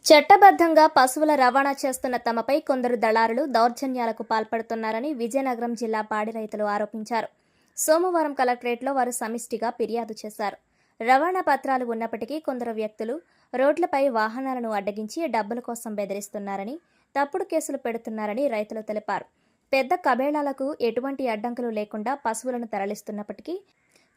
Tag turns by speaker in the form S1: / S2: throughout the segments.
S1: చట్టబద్ధంగా పశువుల రవాణా చేస్తున్న తమపై కొందరు దళారులు దౌర్జన్యాలకు పాల్పడుతున్నారని విజయనగరం జిల్లా పాడి రైతులు ఆరోపించారు. సోమవారం కలెక్టరేట్లో వారు సమిష్టిగా ఫిర్యాదు చేశారు. రవాణా పత్రాలు ఉన్నప్పటికీ కొందరు వ్యక్తులు రోడ్లపై వాహనాలను అడ్డగించి డబ్బుల కోసం బెదిరిస్తున్నారని, తప్పుడు కేసులు పెడుతున్నారని రైతులు తెలిపారు. పెద్ద కబేళాలకు ఎటువంటి అడ్డంకులు లేకుండా పశువులను తరలిస్తున్నప్పటికీ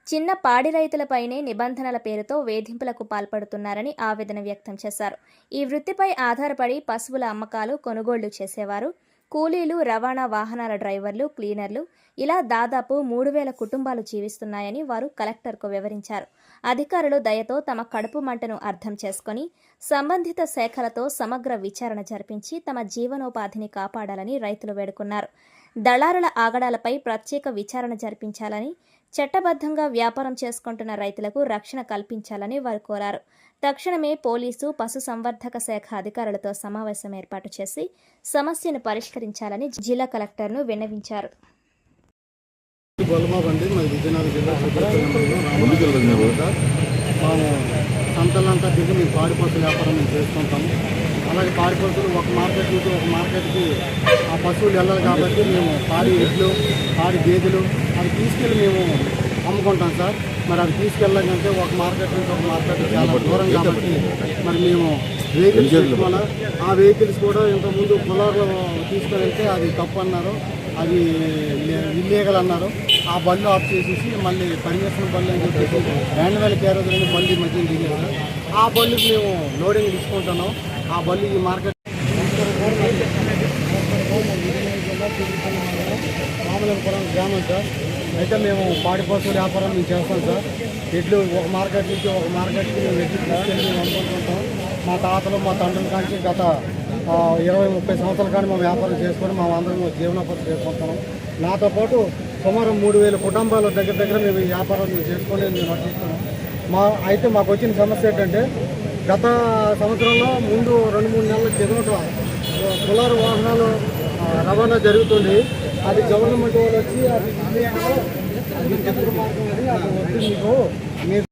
S1: చిన్న పాడి రైతులపైనే నిబంధనల పేరుతో వేధింపులకు పాల్పడుతున్నారని ఆవేదన వ్యక్తం చేశారు. ఈ వృత్తిపై ఆధారపడి పశువుల అమ్మకాలు, కొనుగోళ్లు చేసేవారు, కూలీలు, రవాణా వాహనాల డ్రైవర్లు, క్లీనర్లు ఇలా దాదాపు 3,000 కుటుంబాలు జీవిస్తున్నాయని వారు కలెక్టర్కు వివరించారు. అధికారులు దయతో తమ కడుపు మంటను అర్థం చేసుకుని సంబంధిత శాఖలతో సమగ్ర విచారణ జరిపించి తమ జీవనోపాధిని కాపాడాలని రైతులు వేడుకున్నారు. దళారుల ఆగడాలపై ప్రత్యేక విచారణ జరిపించాలని, చట్టబద్ధంగా వ్యాపారం చేసుకుంటున్న రైతులకు రక్షణ కల్పించాలని వారు కోరారు. తక్షణమే పోలీసు, పశుసంవర్ధక శాఖ అధికారులతో సమావేశం ఏర్పాటు చేసి సమస్యను పరిష్కరించాలని జిల్లా కలెక్టర్ను విన్నవించారు.
S2: సంతలంతా దిగి మేము పాడి పశువుల వ్యాపారం మేము చేసుకుంటాము. అలాగే పాడి పశువులు ఒక మార్కెట్ నుంచి ఒక మార్కెట్కి ఆ పశువులు వెళ్ళాలి కాబట్టి మేము పాడి ఎడ్లు, పాడి గేదెలు అవి తీసుకెళ్ళి మేము అమ్ముకుంటాం సార్. మరి అవి తీసుకెళ్ళాలంటే ఒక మార్కెట్ నుంచి ఒక మార్కెట్ చాలా దూరం కాబట్టి మరి మేము వెహికల్స్ పెట్టుకోవాలి. ఆ వెహికల్స్ కూడా ఇంతకుముందు కులార్లో తీసుకొని వెళ్తే అది తప్పు అన్నారు, అది ఇల్లీగల్ అన్నారు. ఆ బళ్ళు ఆఫ్ చేసేసి మళ్ళీ పర్మిషన్ బళ్ళు అని చెప్పేసి యాన్యువల్ క్యారేజ్ అని బళ్ళు ఈ మధ్యన దిగారు. ఆ బళ్ళుకి మేము లోడింగ్ తీసుకుంటున్నాం. ఆ బళ్ళు ఈ మార్కెట్ మామూలుపురం గ్రామం సార్. అయితే మేము పాడి పశువుల వ్యాపారం మేము చేస్తాం సార్. ఎడ్లు ఒక మార్కెట్ నుంచి ఒక మార్కెట్కి మేము ఎడ్లు తీసుకెళ్ళి మేము అమ్ముకుంటుంటాం. మా తాతలు, మా తండ్రుల కానీ గత 20-30 సంవత్సరాల కానీ మేము వ్యాపారం చేసుకొని మా అందరం జీవనోపాధి చేసుకుంటున్నాం. నాతో పాటు సుమారు 3,000 కుటుంబాల దగ్గర మేము ఈ వ్యాపారం చేసుకొని మేము నడుస్తున్నాం. అయితే మాకు వచ్చిన సమస్య ఏంటంటే గత సంవత్సరంలో ముందు 2-3 నెలల కిందట కులార్ వాహనాలు రవాణా జరుగుతుంది. అది గవర్నమెంట్ వాళ్ళు వచ్చి అది మార్గం అది వద్దు మీకు